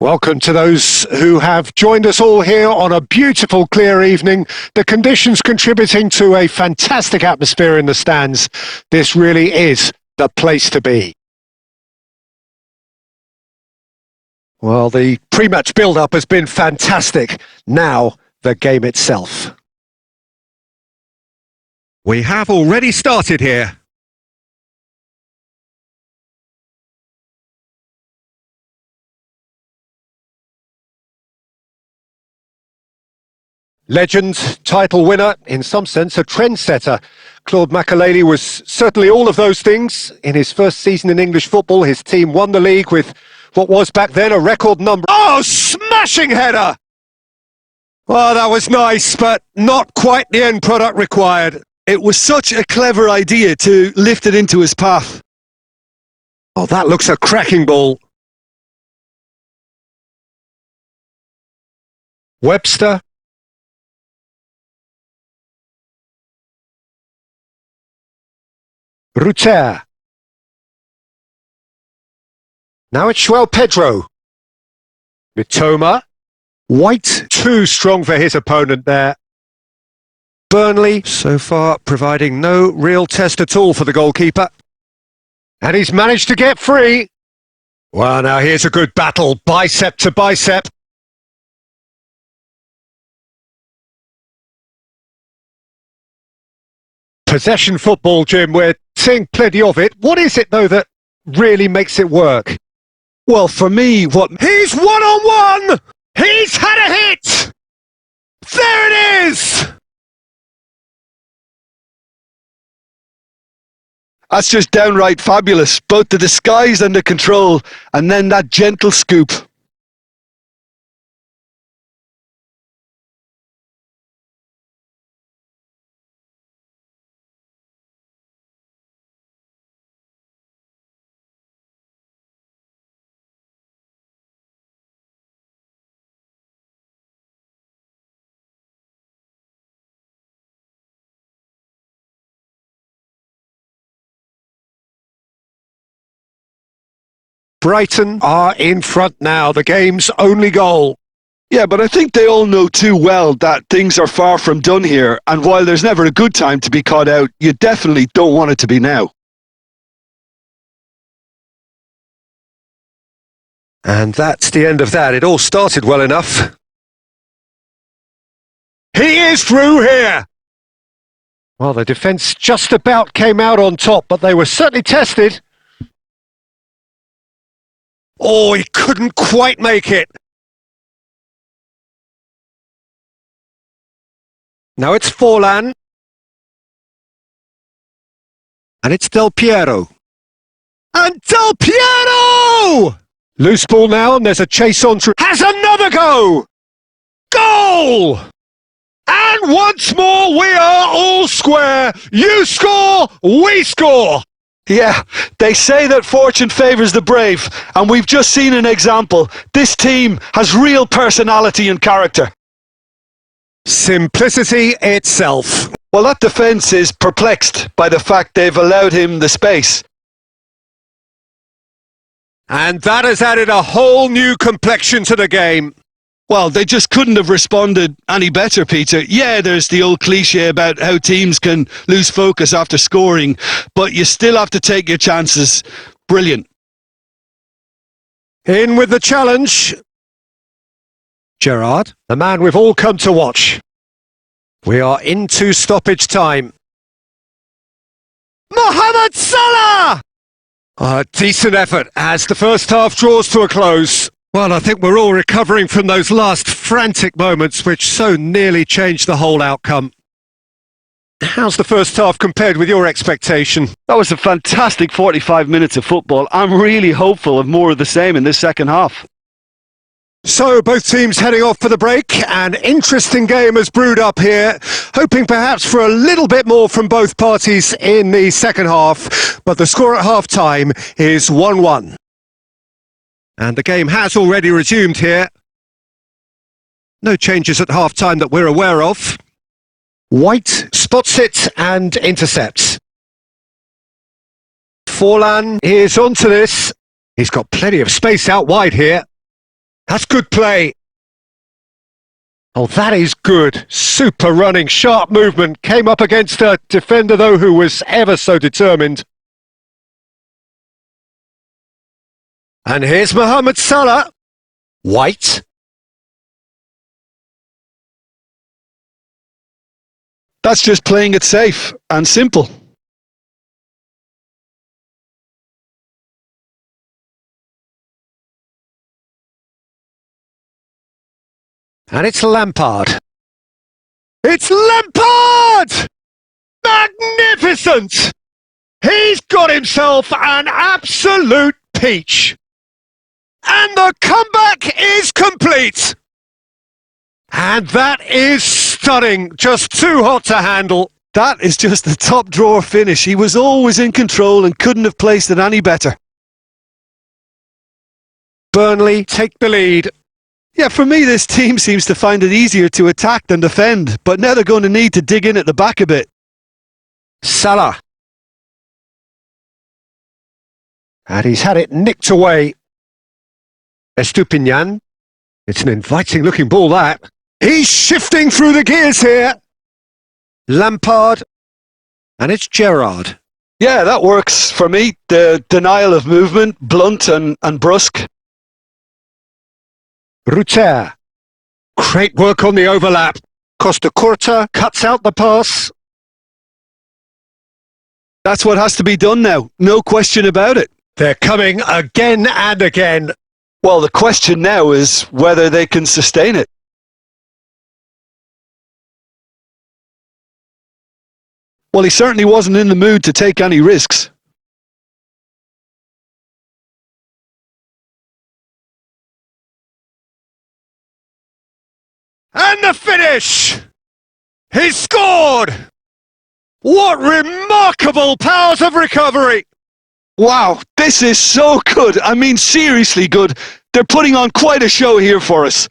Welcome to those who have joined us all here on a beautiful, clear evening. The conditions contributing to a fantastic atmosphere in the stands. This really is the place to be. Well, the pre-match build-up has been fantastic. Now, the game itself. We have already started here. Legend, title winner, in some sense a trendsetter. Claude Makélélé was certainly all of those things. In his first season in English football, his team won the league with what was back then a record number. Oh, smashing header! Well, that was nice, but not quite the end product required. It was such a clever idea to lift it into his path. Oh, that looks a cracking ball. Webster. Ruter. Now it's João Pedro. Mitoma. White, too strong for his opponent there. Burnley, so far, providing no real test at all for the goalkeeper. And he's managed to get free. Well, now here's a good battle, bicep to bicep. Possession football, Jim, we're seeing plenty of it. What is it, though, that really makes it work? Well, for me, He's one-on-one! He's had a hit! There it is! That's just downright fabulous. Both the disguise and the control, and then that gentle scoop. Brighton are in front now, the game's only goal. Yeah, but I think they all know too well that things are far from done here, and while there's never a good time to be caught out, you definitely don't want it to be now. And that's the end of that. It all started well enough. He is through here! Well, the defence just about came out on top, but they were certainly tested. Oh, he couldn't quite make it. Now it's Forlan. And it's Del Piero. And Del Piero! Loose ball now, and there's a chase on through. Has another go! Goal! And once more, we are all square. You score, we score. Yeah, they say that fortune favours the brave, and we've just seen an example. This team has real personality and character. Simplicity itself. Well, that defence is perplexed by the fact they've allowed him the space. And that has added a whole new complexion to the game. Well, they just couldn't have responded any better, Peter. Yeah, there's the old cliche about how teams can lose focus after scoring, but you still have to take your chances. Brilliant. In with the challenge. Gerrard, the man we've all come to watch. We are into stoppage time. Mohamed Salah! A decent effort as the first half draws to a close. Well, I think we're all recovering from those last frantic moments which so nearly changed the whole outcome. How's the first half compared with your expectation? That was a fantastic 45 minutes of football. I'm really hopeful of more of the same in this second half. So, both teams heading off for the break. An interesting game has brewed up here, hoping perhaps for a little bit more from both parties in the second half, but the score at half-time is 1-1. And the game has already resumed here. No changes at half-time that we're aware of. White spots it and intercepts. Forlan is onto this. He's got plenty of space out wide here. That's good play. Oh, that is good. Super running, sharp movement. Came up against a defender, though, who was ever so determined. And here's Mohamed Salah. White. That's just playing it safe and simple. And it's Lampard. It's Lampard! Magnificent! He's got himself an absolute peach. And the comeback is complete. And that is stunning. Just too hot to handle. That is just a top drawer finish. He was always in control and couldn't have placed it any better. Burnley take the lead. Yeah, for me, this team seems to find it easier to attack than defend, but now they're going to need to dig in at the back a bit. Salah. And he's had it nicked away. Estupinian. It's an inviting looking ball, that. He's shifting through the gears here. Lampard. And it's Gerrard. Yeah, that works for me. The denial of movement, blunt and brusque. Ruter. Great work on the overlap. Costa Curta cuts out the pass. That's what has to be done now. No question about it. They're coming again and again. Well, the question now is whether they can sustain it. Well, he certainly wasn't in the mood to take any risks. And the finish! He's scored! What remarkable powers of recovery! Wow, this is so good. I mean, seriously good. They're putting on quite a show here for us.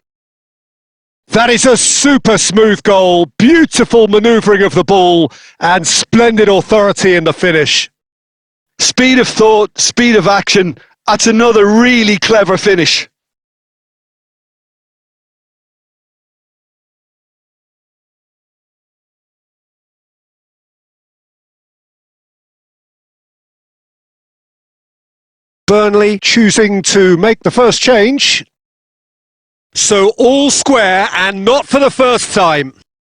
That is a super smooth goal, beautiful manoeuvring of the ball, and splendid authority in the finish. Speed of thought, speed of action. That's another really clever finish. Burnley choosing to make the first change. So all square and not for the first time.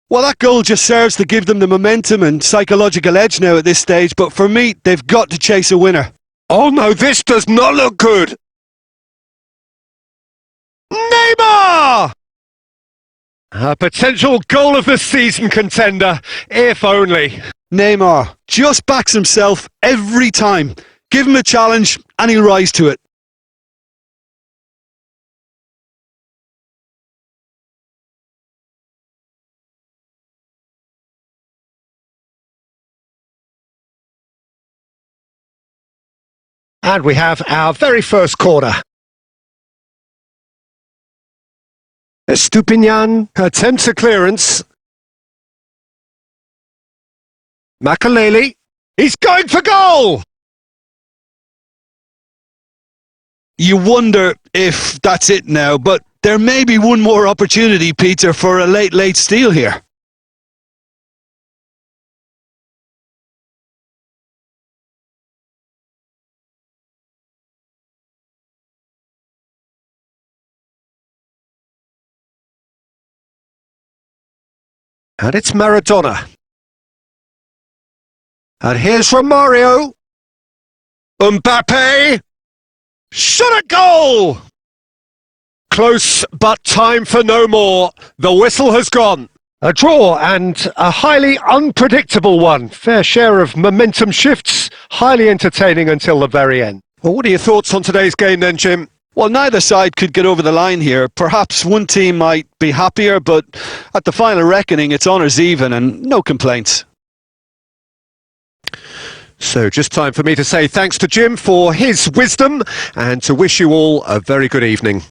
Well, that goal just serves to give them the momentum and psychological edge now at this stage, but for me, they've got to chase a winner. Oh no, this does not look good. Neymar! A potential goal of the season contender, if only. Neymar just backs himself every time. Give him a challenge and he'll rise to it. And we have our very first corner. Estupinian attempts a clearance. Makaleli, he's going for goal! You wonder if that's it now, but there may be one more opportunity, Peter, for a late steal here. And it's Maradona. And here's Romario. Mbappe. Shot at goal! Close, but time for no more. The whistle has gone. A draw and a highly unpredictable one. Fair share of momentum shifts. Highly entertaining until the very end. Well, what are your thoughts on today's game then, Jim? Well, neither side could get over the line here. Perhaps one team might be happier, but at the final reckoning, it's honours even and no complaints. So just time for me to say thanks to Jim for his wisdom and to wish you all a very good evening.